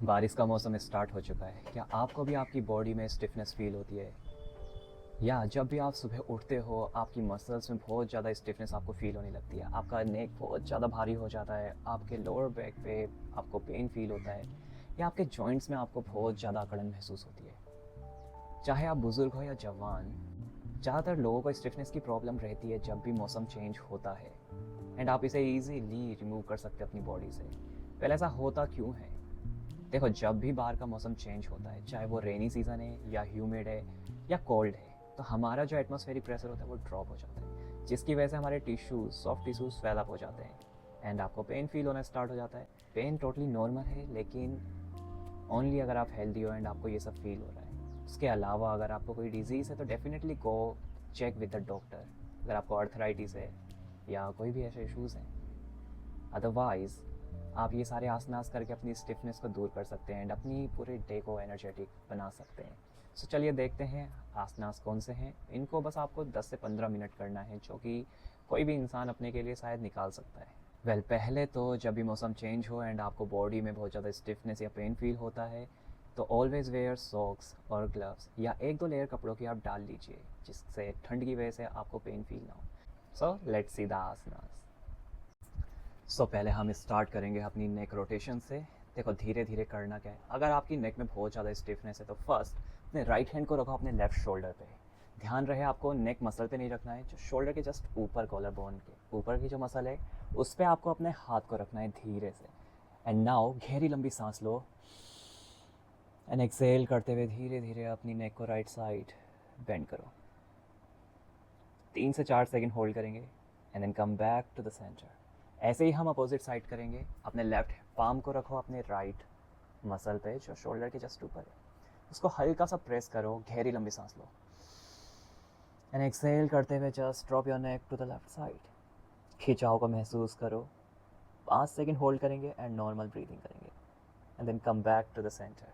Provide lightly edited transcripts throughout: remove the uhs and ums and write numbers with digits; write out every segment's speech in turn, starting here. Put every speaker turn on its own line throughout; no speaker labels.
बारिश का मौसम स्टार्ट हो चुका है। क्या आपको भी आपकी बॉडी में स्टिफनेस फील होती है? या जब भी आप सुबह उठते हो आपकी मसल्स में बहुत ज़्यादा स्टिफनेस आपको फील होने लगती है, आपका नेक बहुत ज़्यादा भारी हो जाता है, आपके लोअर बैक पे आपको पेन फील होता है, या आपके जॉइंट्स में आपको बहुत ज़्यादा अकड़न महसूस होती है। चाहे आप बुज़ुर्ग हो या जवान, ज़्यादातर लोगों को स्टिफनेस की प्रॉब्लम रहती है जब भी मौसम चेंज होता है। एंड आप इसे ईजीली रिमूव कर सकते हैं अपनी बॉडी से। पहले ऐसा होता क्यों है? देखो, जब भी बाहर का मौसम चेंज होता है, चाहे वो रेनी सीज़न है या ह्यूमिड है या कोल्ड है, तो हमारा जो एटमॉस्फेरिक प्रेशर होता है वो ड्रॉप हो जाता है, जिसकी वजह से हमारे tissues, soft tissues swell up हो जाते हैं एंड आपको पेन फील होना स्टार्ट हो जाता है। पेन टोटली नॉर्मल है, लेकिन ओनली अगर आप हेल्दी हो एंड आपको ये सब फील हो रहा है। उसके अलावा अगर आपको कोई डिजीज़ है तो definitely go check with the doctor, अगर आपको अर्थराइटिस है या कोई भी ऐसे इश्यूज़ हैं। अदरवाइज़ आप ये सारे आसनास करके अपनी स्टिफनेस को दूर कर सकते हैं एंड अपनी पूरे डे को एनर्जेटिक बना सकते हैं। सो चलिए देखते हैं आसनास कौन से हैं। इनको बस आपको 10 से 15 मिनट करना है, जो कि कोई भी इंसान अपने के लिए शायद निकाल सकता है। पहले तो जब भी मौसम चेंज हो एंड आपको बॉडी में बहुत ज़्यादा स्टिफनेस या पेन फील होता है, तो ऑलवेज़ वेयर सॉक्स और ग्लव्स या एक दो लेयर कपड़ों की आप डाल लीजिए, जिससे ठंड की वजह से आपको पेन फील ना हो। सो लेट्स सी द आसनास। पहले हम स्टार्ट करेंगे अपनी नेक रोटेशन से। देखो, धीरे धीरे करना क्या है, अगर आपकी नेक में बहुत ज़्यादा स्टिफनेस है तो फर्स्ट अपने राइट हैंड को रखो अपने लेफ्ट शोल्डर पे। ध्यान रहे आपको नेक मसल पे नहीं रखना है, जो शोल्डर के जस्ट ऊपर, कॉलर बोन के ऊपर की जो मसल है उस पर आपको अपने हाथ को रखना है धीरे से। एंड नाउ गहरी लंबी सांस लो एंड एक्सेल करते हुए धीरे धीरे अपनी नेक को राइट साइड बेंड करो। 3 से 4 सेकंड होल्ड करेंगे and then come back to the centre. ऐसे ही हम अपोजिट साइड करेंगे। अपने लेफ्ट पाम को रखो अपने राइट मसल पे जो शोल्डर के जस्ट ऊपर है, उसको हल्का सा प्रेस करो, गहरी लंबी सांस लो एंड एक्सेल करते हुए just drop your neck to the left side. खिंचाव को महसूस करो। 5 सेकंड होल्ड करेंगे एंड नॉर्मल ब्रीदिंग करेंगे and then come back to the centre.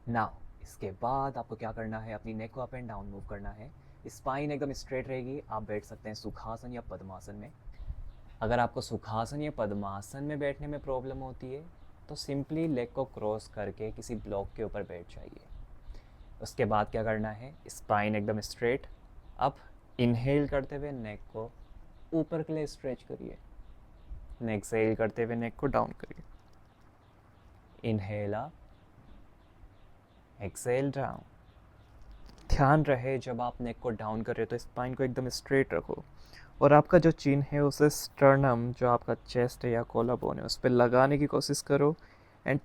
Now इसके बाद आपको क्या करना है, अपनी नेक को अप एंड डाउन मूव करना है। स्पाइन एकदम स्ट्रेट रहेगी। आप बैठ सकते हैं सुखासन या पद्मासन में। अगर आपको सुखासन या पद्मासन में बैठने में प्रॉब्लम होती है तो सिंपली लेग को क्रॉस करके किसी ब्लॉक के ऊपर बैठ जाइए। उसके बाद क्या करना है, स्पाइन एकदम स्ट्रेट। अब इनहेल करते हुए नेक को ऊपर के लिए स्ट्रेच करिए। एक्सहेल करते हुए नेक को डाउन करिए। Inhale up, exhale down. ध्यान रहे जब आप नेक को डाउन कर रहे हो तो स्पाइन को एकदम स्ट्रेट रखो और आपका जो चिन है उसे स्टर्नम, जो आपका चेस्ट है या कोला बोन है, उस पर लगाने की कोशिश करो एंड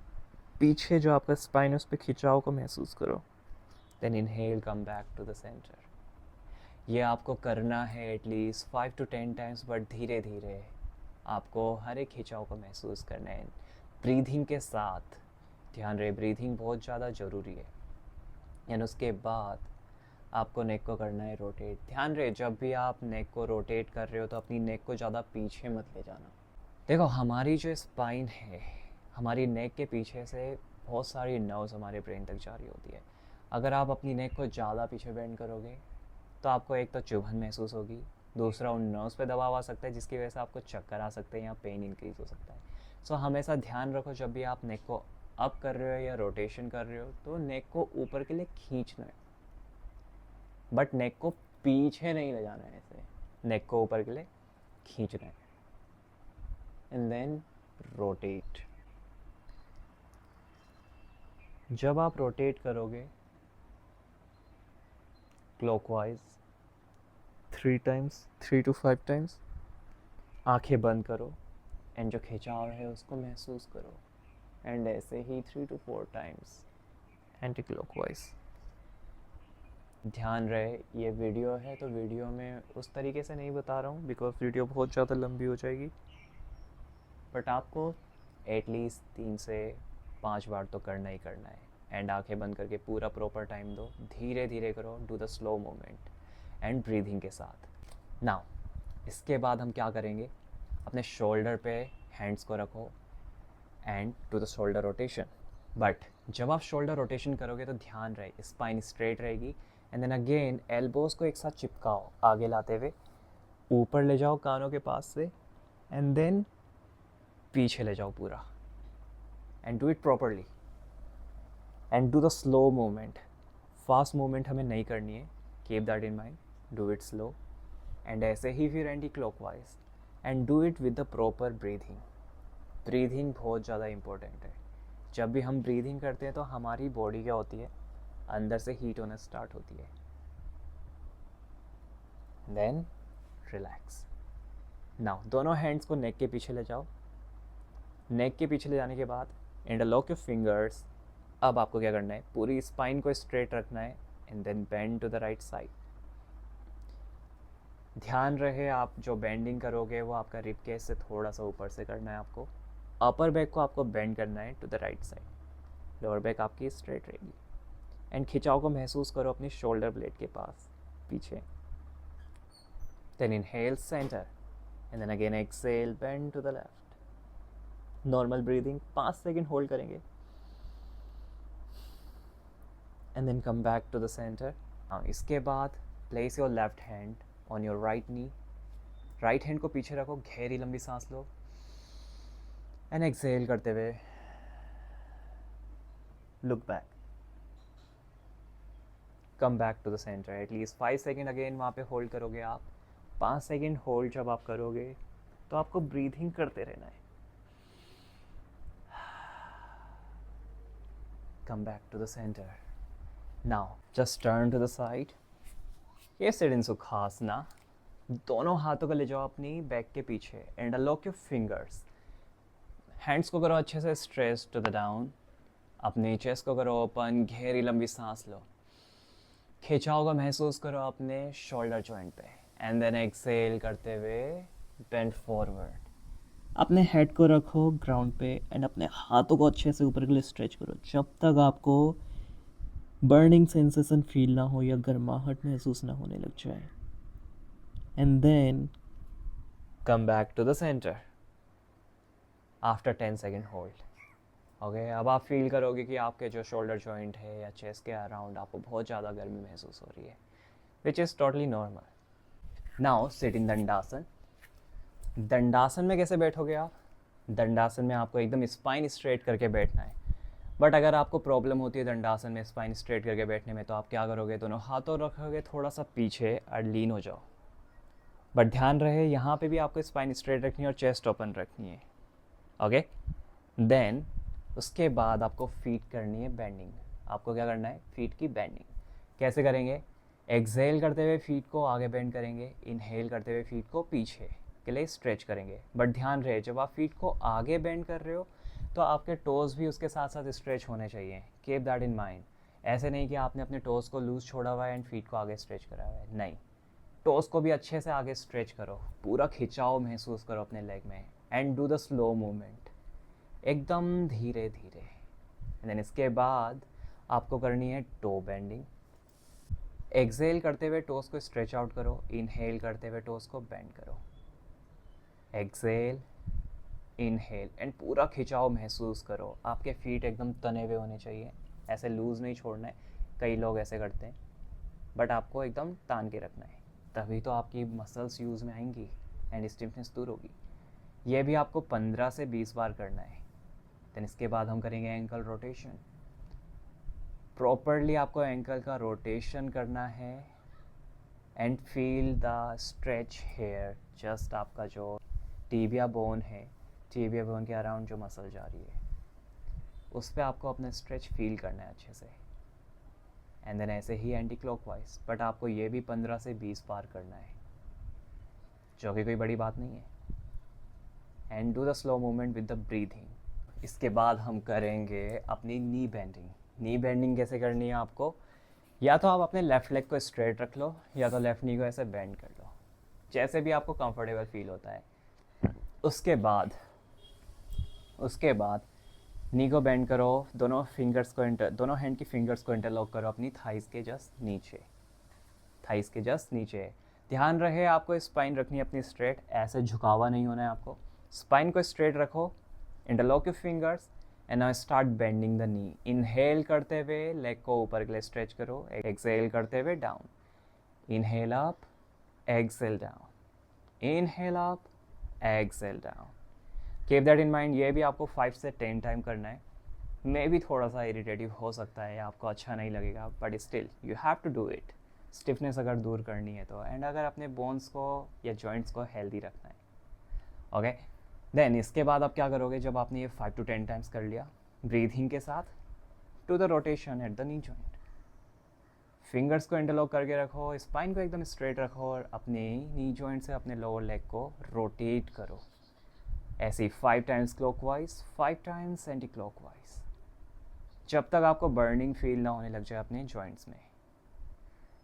पीछे जो आपका स्पाइन है उस पर खिंचाव को महसूस करो। Then inhale, come back to the centre. ये आपको करना है एटलीस्ट 5 to 10 टाइम्स, बट धीरे धीरे आपको हर एक खिंचाव को महसूस करना है ब्रीथिंग के साथ। ध्यान रहे ब्रीथिंग बहुत ज़्यादा ज़रूरी है। एंड उसके बाद आपको नेक को करना है रोटेट। ध्यान रहे जब भी आप नेक को रोटेट कर रहे हो तो अपनी नेक को ज़्यादा पीछे मत ले जाना। देखो, हमारी जो स्पाइन है, हमारी नेक के पीछे से बहुत सारी नर्व्स हमारे ब्रेन तक जा रही होती है। अगर आप अपनी नेक को ज़्यादा पीछे बेंड करोगे तो आपको एक तो चुभन महसूस होगी, दूसरा उन नर्व्स पे दबाव आ सकता है जिसकी वजह से आपको चक्कर आ सकते हैं या पेन इंक्रीज हो सकता है। सो हमेशा ध्यान रखो जब भी आप नेक को अप कर रहे हो या रोटेशन कर रहे हो तो नेक को ऊपर के लिए खींचना है, बट नेक को पीछे नहीं ले जाना है। ऐसे नेक को ऊपर के लिए खींचना है एंड देन रोटेट। जब आप रोटेट करोगे क्लॉकवाइज 3 टाइम्स, 3 to 5 टाइम्स, आंखें बंद करो एंड जो खिंचाव है उसको महसूस करो एंड ऐसे ही 3 to 4 टाइम्स एंटी क्लॉकवाइज। ध्यान रहे ये वीडियो है तो वीडियो में उस तरीके से नहीं बता रहा हूँ बिकॉज वीडियो बहुत ज़्यादा लंबी हो जाएगी, बट आपको एटलीस्ट 3 से 5 बार तो करना ही करना है। एंड आंखें बंद करके पूरा प्रॉपर टाइम दो, धीरे धीरे करो, do the slow movement and breathing के साथ। नाउ इसके बाद हम क्या करेंगे, अपने शोल्डर पे हैंड्स को रखो and to the shoulder rotation. But जब आप शोल्डर रोटेशन करोगे तो ध्यान रहे स्पाइन स्ट्रेट रहेगी एंड देन अगेन एल्बोज को एक साथ चिपकाओ, आगे लाते हुए ऊपर ले जाओ कानों के पास से एंड देन पीछे ले जाओ पूरा। And do it properly and do the slow movement. Fast movement हमें नहीं करनी है, keep that in mind. Do it slow and ऐसे ही फिर anti clockwise and do it with the proper breathing. Breathing बहुत ज़्यादा इम्पोर्टेंट है. जब भी हम ब्रीथिंग करते हैं तो हमारी बॉडी क्या होती है, अंदर से हीट होना स्टार्ट होती है. Then relax. नाउ दोनों हैंड्स को नेक के पीछे ले जाओ. नेक के पीछे ले जाने के बाद इंटरलॉक योर फिंगर्स. अब आपको क्या करना है, पूरी स्पाइन को स्ट्रेट रखना है and then bend to the right side. ध्यान रहे आप जो बेंडिंग करोगे वो आपका रिब केस से थोड़ा सा ऊपर से करना है. आपको अपर बैक को आपको बेंड करना है to the right side. Lower back आपकी स्ट्रेट रहेगी एंड खिंचाव को महसूस करो अपनी शोल्डर ब्लेड के पास पीछे. Then inhale centre and then again exhale bend to the left. Normal breathing 5 second hold करेंगे and then come back to the centre. इसके बाद place your left hand on your right knee. Right hand को पीछे रखो, गहरी लंबी सांस लो and exhale करते हुए look back. Come back to the center. At least 5 second again वहाँ पे होल्ड करोगे आप. 5 सेकेंड होल्ड जब आप करोगे तो आपको ब्रीथिंग करते रहना है. Come back to the centre. Now just turn to the side. ये सिट इन सुखासना. दोनों हाथों को ले जाओ अपनी बैक के पीछे and unlock your fingers. Hands को करो अच्छे से स्ट्रेच टू द डाउन. अपने चेस्ट को करो ओपन, गहरी लंबी सांस लो. खिंचाव को महसूस करो अपने शोल्डर जॉइंट पे एंड देन एक्सेल करते हुए बेंड फॉरवर्ड. अपने हेड को रखो ग्राउंड पे एंड अपने हाथों को अच्छे से ऊपर के लिए स्ट्रेच करो जब तक आपको बर्निंग सेंसेशन फील ना हो या गर्माहट महसूस ना होने लग जाए. And then come back to the center after 10 second hold. Okay, अब आप फील करोगे कि आपके जो शोल्डर जॉइंट है या चेस्ट के अराउंड आपको बहुत ज़्यादा गर्मी महसूस हो रही है, which is totally normal. Now sit in dandasana. Dandasana में कैसे बैठोगे आप? दंडासन में आपको एकदम स्पाइन स्ट्रेट करके बैठना है. बट अगर आपको प्रॉब्लम होती है दंडासन में स्पाइन स्ट्रेट करके बैठने में, तो आप क्या करोगे, दोनों हाथों रखोगे थोड़ा सा पीछे और लीन हो जाओ. बट ध्यान रहे यहाँ पे भी आपको स्पाइन स्ट्रेट रखनी है और चेस्ट ओपन रखनी है. ओके, देन उसके बाद आपको फीट करनी है बेंडिंग. आपको क्या करना है, फीट की बेंडिंग. कैसे करेंगे? एक्सहेल करते हुए फीट को आगे बेंड करेंगे, इनहेल करते हुए फीट को पीछे के लिए स्ट्रेच करेंगे. बट ध्यान रहे जब आप फीट को आगे बेंड कर रहे हो तो आपके टोज़ भी उसके साथ साथ स्ट्रेच होने चाहिए. Keep that in mind. ऐसे नहीं कि आपने अपने टोज़ को लूज़ छोड़ा हुआ है एंड फीट को आगे स्ट्रेच करा हुआ है. नहीं, टोज़ को भी अच्छे से आगे स्ट्रेच करो, पूरा खिंचाव महसूस करो अपने लेग में and do the slow movement एकदम धीरे धीरे. एंड देन इसके बाद आपको करनी है टो बेंडिंग. एक्सहेल करते हुए टोज़ को स्ट्रेच आउट करो, इनहेल करते हुए टोज़ को बेंड करो. एक्सहेल, इनहेल एंड पूरा खिंचाव महसूस करो. आपके फीट एकदम तने हुए होने चाहिए, ऐसे लूज़ नहीं छोड़ना है. कई लोग ऐसे करते हैं, बट आपको एकदम तान के रखना है, तभी तो आपकी मसल्स यूज़ में आएंगी एंड स्टिफनेस दूर होगी. ये भी आपको 15 से 20 बार करना है. देन इसके बाद हम करेंगे एंकल रोटेशन. प्रॉपरली आपको एंकल का रोटेशन करना है and feel the stretch here. Just आपका जो टीबिया बोन है, टीबिया बोन के अराउंड जो मसल जा रही है उस पर आपको अपना स्ट्रेच फील करना है अच्छे से. एंड देन ऐसे ही एंटी क्लॉकवाइज. बट आपको ये भी 15 से 20 बार करना है, जो कि कोई बड़ी बात नहीं है. And do the slow movement with the breathing. इसके बाद हम करेंगे अपनी नी बेंडिंग. नी बेंडिंग कैसे करनी है आपको, या तो आप अपने लेफ़्ट लेग को स्ट्रेट रख लो या तो लेफ़्ट नी को ऐसे बेंड कर लो, जैसे भी आपको कंफर्टेबल फील होता है. उसके बाद नी को बेंड करो, दोनों हैंड की फिंगर्स को इंटरलॉक करो अपनी थाइस के जस्ट नीचे. ध्यान रहे आपको स्पाइन रखनी है अपनी स्ट्रेट, ऐसे झुकावा नहीं होना है आपको. स्पाइन को स्ट्रेट रखो, interlock your fingers and now start bending the knee. Inhale करते हुए लेग को ऊपर के लिए स्ट्रेच करो, एक्सहेल करते हुए down. Inhale up, exhale down, inhale up, exhale down. Keep that in mind. ये भी आपको 5 से 10 टाइम करना है. मे भी थोड़ा सा इरिटेटिव हो सकता है, आपको अच्छा नहीं लगेगा, but still you have to do it, stiffness अगर दूर करनी है तो, एंड अगर अपने बोन्स को या जॉइंट्स को हेल्दी रखना है। ओके, देन इसके बाद आप क्या करोगे, जब आपने ये 5 to 10 टाइम्स कर लिया ब्रीथिंग के साथ, to the rotation at the knee joint, fingers को इंटरलॉक करके रखो, स्पाइन को एकदम स्ट्रेट रखो और अपने नी जॉइंट से अपने लोअर लेग को रोटेट करो, ऐसे ही 5 times clockwise, 5 times anti clockwise, जब तक आपको बर्निंग फील ना होने लग जाए अपने जॉइंट्स में।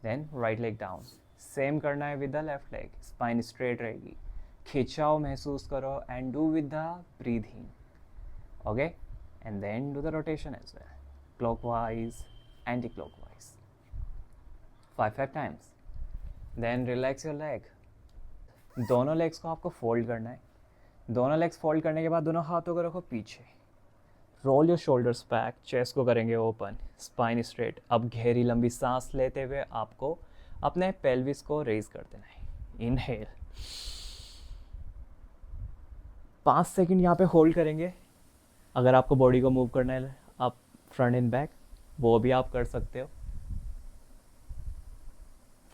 Then right leg down, same करना है with the left leg, spine straight रहेगी, खिंचाव महसूस करो and do with the breathing. Okay, and then do the rotation as well, clockwise anti clockwise, 5 times. Then relax your leg, दोनों legs को आपको fold करना है, दोनों लेग्स फोल्ड करने के बाद दोनों हाथों को रखो पीछे, roll your shoulders back, chest को करेंगे ओपन, स्पाइन स्ट्रेट। अब गहरी लंबी सांस लेते हुए आपको अपने पेल्विस को रेज कर देना है। इनहेल, 5 सेकंड यहाँ पे होल्ड करेंगे। अगर आपको बॉडी को मूव करना है आप फ्रंट एंड बैक, वो भी आप कर सकते हो।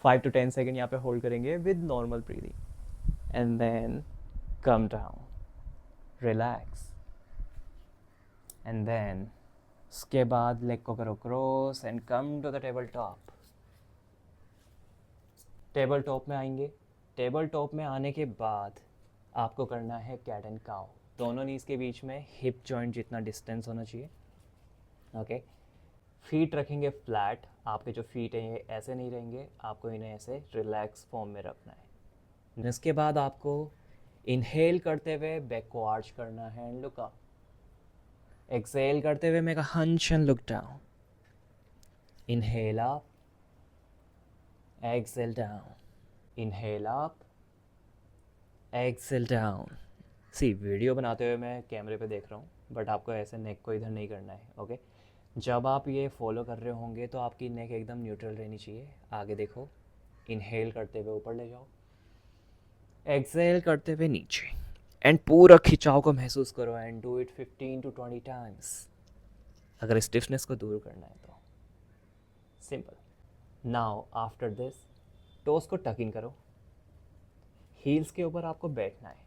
5 to 10 सेकंड यहाँ पे होल्ड करेंगे with normal breathing and then come down, relax, and then उसके बाद लेग को करो cross and come to the table top. Table top में आएंगे, टेबल टॉप में आने के बाद आपको करना है कैट एंड काउ, दोनों नीज के बीच में हिप जॉइंट जितना डिस्टेंस होना चाहिए। ओके, फीट रखेंगे फ्लैट, आपके जो फीट हैं ये ऐसे नहीं रहेंगे, आपको इन्हें ऐसे रिलैक्स फॉर्म में रखना है। इसके बाद आपको इनहेल करते हुए बैक को आर्च करना है एंड लुक अप, एक्सेल करते हुए make a hunch and look down, inhale up, exhale down, inhale up, exhale down. See video बनाते हुए मैं कैमरे पे देख रहा हूँ, बट आपको ऐसे नेक को इधर नहीं करना है। ओके, जब आप ये फॉलो कर रहे होंगे तो आपकी नेक एकदम न्यूट्रल रहनी चाहिए। आगे देखो, इनहेल करते हुए ऊपर ले जाओ, एक्सेल करते हुए नीचे, एंड पूरा खिंचाव को महसूस करो and do it 15 to 20 times अगर स्टिफनेस को दूर करना है तो। Simple. Now after this toes को टक इन करो, हील्स के ऊपर आपको बैठना है।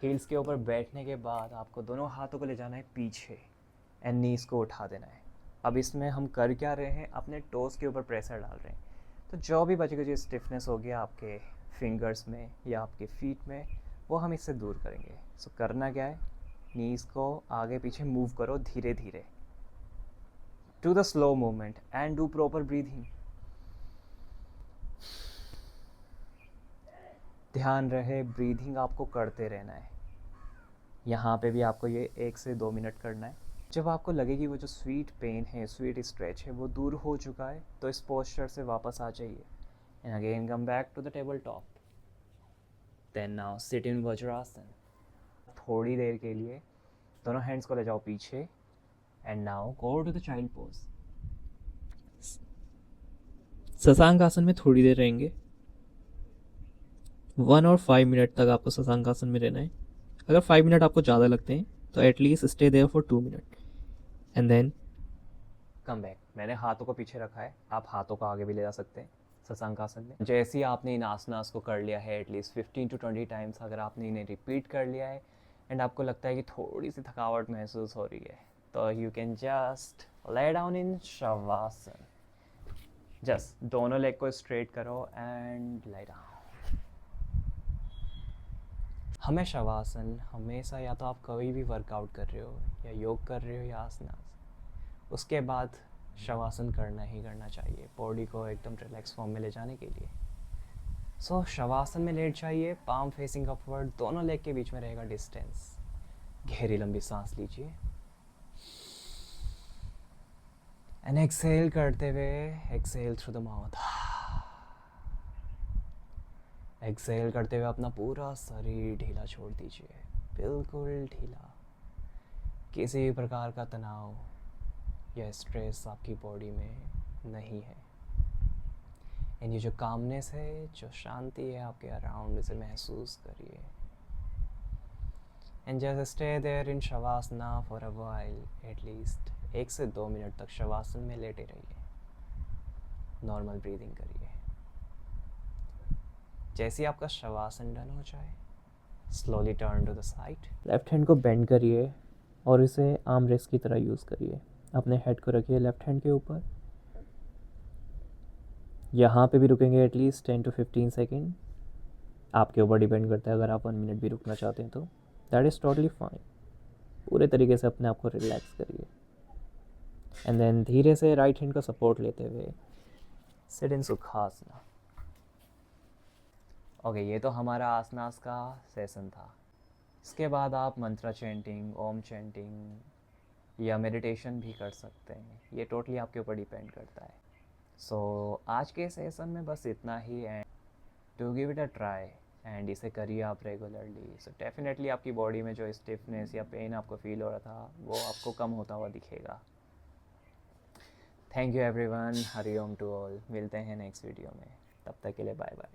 हील्स के ऊपर बैठने के बाद आपको दोनों हाथों को ले जाना है पीछे एंड नीज को उठा देना है। अब इसमें हम कर क्या रहे हैं, अपने टोस के ऊपर प्रेशर डाल रहे हैं, तो जो भी बची कुछ स्टिफनेस होगी आपके फिंगर्स में या आपके फीट में, वो हम इससे दूर करेंगे। सो करना क्या है, नीज को आगे पीछे मूव करो धीरे धीरे, do the slow movement and do proper breathing. ध्यान रहे ब्रीथिंग आपको करते रहना है। यहाँ पे भी आपको ये 1 से 2 मिनट करना है। जब आपको लगे कि वो जो स्वीट पेन है, स्वीट स्ट्रेच है, वो दूर हो चुका है, तो इस पोस्चर से वापस आ जाइए and again come back to the table top. Then now sit in Vajrasana. थोड़ी देर के लिए दोनों हैंड्स को ले जाओ पीछे and now go to the child pose.
Shashankasana में थोड़ी देर रहेंगे, 1 और 5 मिनट तक आपको शशांक आसन में रहना है। अगर 5 मिनट आपको ज़्यादा लगते हैं तो at least stay there for 2 minute and then
come back. मैंने हाथों को पीछे रखा है, आप हाथों को आगे भी ले जा सकते हैं शशांक आसन में। जैसे ही आपने इन आसनास को कर लिया है एटलीस्ट 15 to 20 टाइम्स, अगर आपने इन्हें रिपीट कर लिया है एंड आपको लगता है कि थोड़ी सी थकावट महसूस हो रही है, तो you can just lay down in shavasana. Just दोनों लेग को स्ट्रेट करो एंड ले डाउन। हमें शवासन हमेशा, या तो आप कभी भी वर्कआउट कर रहे हो या योग कर रहे हो या आसनास, उसके बाद शवासन करना ही करना चाहिए बॉडी को एकदम रिलैक्स फॉर्म में ले जाने के लिए। सो शवासन में लेट जाइए, पाम फेसिंग अपवर्ड, दोनों लेग के बीच में रहेगा डिस्टेंस। गहरी लंबी सांस लीजिए एंड एक्सेल करते हुए exhale through the mouth. Exhale करते हुए अपना पूरा शरीर ढीला छोड़ दीजिए, बिल्कुल ढीला। किसी भी प्रकार का तनाव या स्ट्रेस आपकी बॉडी में नहीं है। एंड ये जो कामनेस है, जो शांति है आपके अराउंड, इसे महसूस करिए and just stay there in Shavasana for a while, at least 1 से 2 मिनट तक शवासन में लेटे रहिए, नॉर्मल ब्रीदिंग करिए। जैसे ही आपका शवासन डन हो जाए, slowly turn to the side, left hand को बेंड करिए और इसे आर्म रेस्ट की तरह यूज़ करिए। अपने हेड को रखिए लेफ्ट हैंड के ऊपर, यहाँ पे भी रुकेंगे एटलीस्ट 10 to 15 सेकेंड। आपके ऊपर डिपेंड करता है, अगर आप 1 मिनट भी रुकना चाहते हैं तो दैट इज़ टोटली फाइन। पूरे तरीके से अपने आप को रिलैक्स करिए एंड देन धीरे से राइट हैंड का सपोर्ट लेते हुए सिट इन सुखासना। ओके, ये तो हमारा आसनास का सेशन था। इसके बाद आप मंत्रा चैंटिंग, ओम चैंटिंग या मेडिटेशन भी कर सकते हैं, ये टोटली आपके ऊपर डिपेंड करता है। सो आज के सेशन में बस इतना ही, and to give it a try and इसे करिए आप रेगुलरली। सो डेफिनेटली आपकी बॉडी में जो स्टिफनेस या पेन आपको फील हो रहा था वो आपको कम होता हुआ दिखेगा। Thank you everyone, Hari Om to all. मिलते हैं नेक्स्ट वीडियो में, तब तक के लिए बाय बाय।